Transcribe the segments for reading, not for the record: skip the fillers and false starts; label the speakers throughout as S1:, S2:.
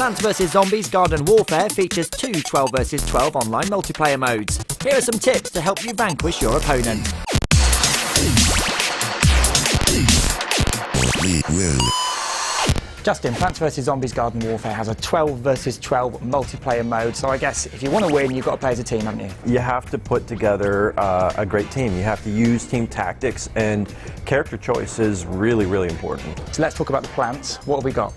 S1: Plants vs Zombies Garden Warfare features two 12 vs 12 online multiplayer modes. Here are some tips to help you vanquish your opponent.
S2: We win.
S3: Justin, Plants vs Zombies Garden Warfare has a 12 vs 12 multiplayer mode, so I guess if you want to win, you've got to play as a team, haven't you?
S4: You have to put together a great team. You have to use team tactics, and character choice is really, really important.
S3: So let's talk about the plants. What have we got?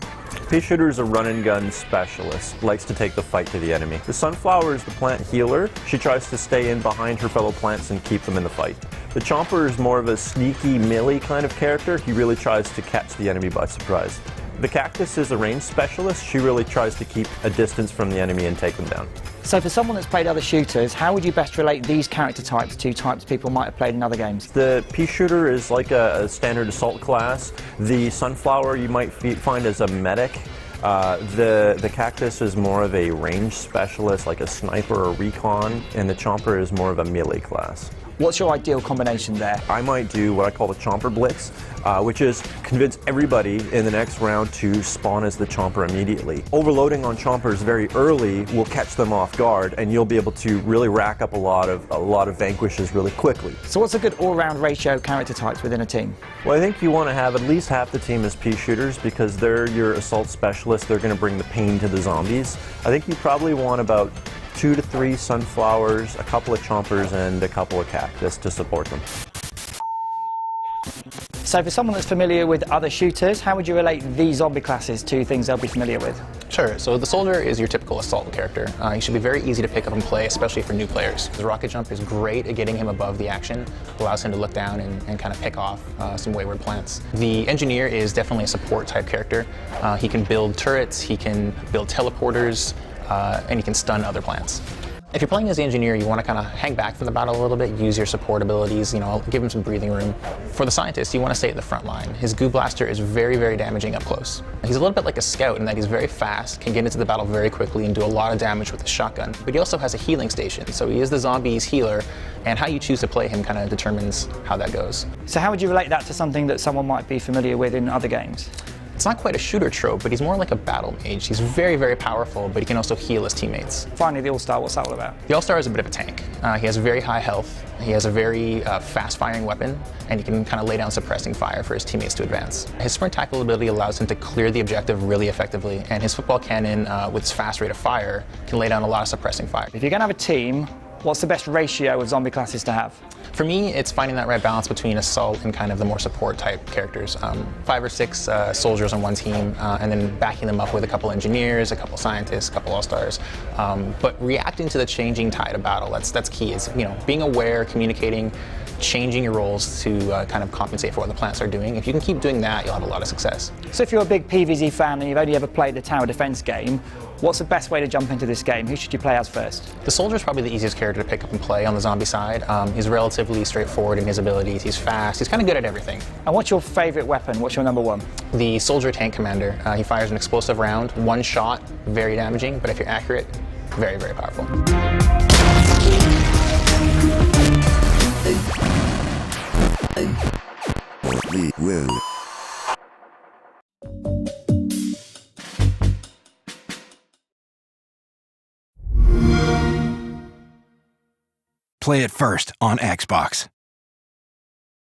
S4: Pea shooter is a run and gun specialist, likes to take the fight to the enemy. The sunflower is the plant healer. She tries to stay in behind her fellow plants and keep them in the fight. The chomper is more of a sneaky melee kind of character. He really tries to catch the enemy by surprise. The cactus is a range specialist. She really tries to keep a distance from the enemy and take them down.
S3: So for someone that's played other shooters, how would you best relate these character types to types people might have played in other games?
S4: The pea shooter is like a standard assault class. The sunflower you might find as a medic. The cactus is more of a range specialist, like a sniper or recon, and the chomper is more of a melee class.
S3: What's your ideal combination there?
S4: I might do what I call the chomper blitz, which is convince everybody in the next round to spawn as the chomper immediately. Overloading on chompers very early will catch them off guard, and you'll be able to really rack up a lot of vanquishes really quickly.
S3: So what's a good all-round ratio of character types within a team?
S4: Well, I think you want to have at least half the team as pea shooters because they're your assault specialists. They're going to bring the pain to the zombies. I think you probably want about 2 to 3 sunflowers, a couple of chompers, and a couple of cactus to support them.
S3: So for someone that's familiar with other shooters, how would you relate these zombie classes to things they'll be familiar with?
S5: Sure, so the soldier is your typical assault character. He should be very easy to pick up and play, especially for new players. The rocket jump is great at getting him above the action, allows him to look down and kind of pick off some wayward plants. The engineer is definitely a support type character. He can build turrets, he can build teleporters, and he can stun other plants. If you're playing as the engineer, you want to kind of hang back from the battle a little bit, use your support abilities, give him some breathing room. For the scientist, you want to stay at the front line. His goo blaster is very, very damaging up close. He's a little bit like a scout in that he's very fast, can get into the battle very quickly and do a lot of damage with his shotgun. But he also has a healing station, so he is the zombie's healer, and how you choose to play him kind of determines how that goes.
S3: So how would you relate that to something that someone might be familiar with in other games?
S5: It's not quite a shooter trope, but he's more like a battle mage. He's very, very powerful, but he can also heal his teammates.
S3: Finally, the All-Star, what's that all about?
S5: The All-Star is a bit of a tank. He has very high health, he has a very fast-firing weapon, and he can kind of lay down suppressing fire for his teammates to advance. His sprint tackle ability allows him to clear the objective really effectively, and his football cannon, with its fast rate of fire, can lay down a lot of suppressing fire.
S3: If you're going to have a team, what's the best ratio of zombie classes to have?
S5: For me, it's finding that right balance between assault and kind of the more support type characters. 5 or 6 soldiers on one team, and then backing them up with a couple engineers, a couple scientists, a couple all-stars. But reacting to the changing tide of battle, that's key. Is being aware, communicating, changing your roles to kind of compensate for what the plants are doing. If you can keep doing that, you'll have a lot of success.
S3: So if you're a big PvZ fan and you've only ever played the tower defense game, what's the best way to jump into this game? Who should you play as first?
S5: The soldier is probably the easiest character to pick up and play on the zombie side. He's relatively straightforward in his abilities. He's fast. He's kind of good at everything.
S3: And what's your favorite weapon? What's your number one?
S5: The soldier tank commander. He fires an explosive round, one shot, very damaging, but if you're accurate, very, very powerful.
S2: We win.
S6: Play it first on Xbox.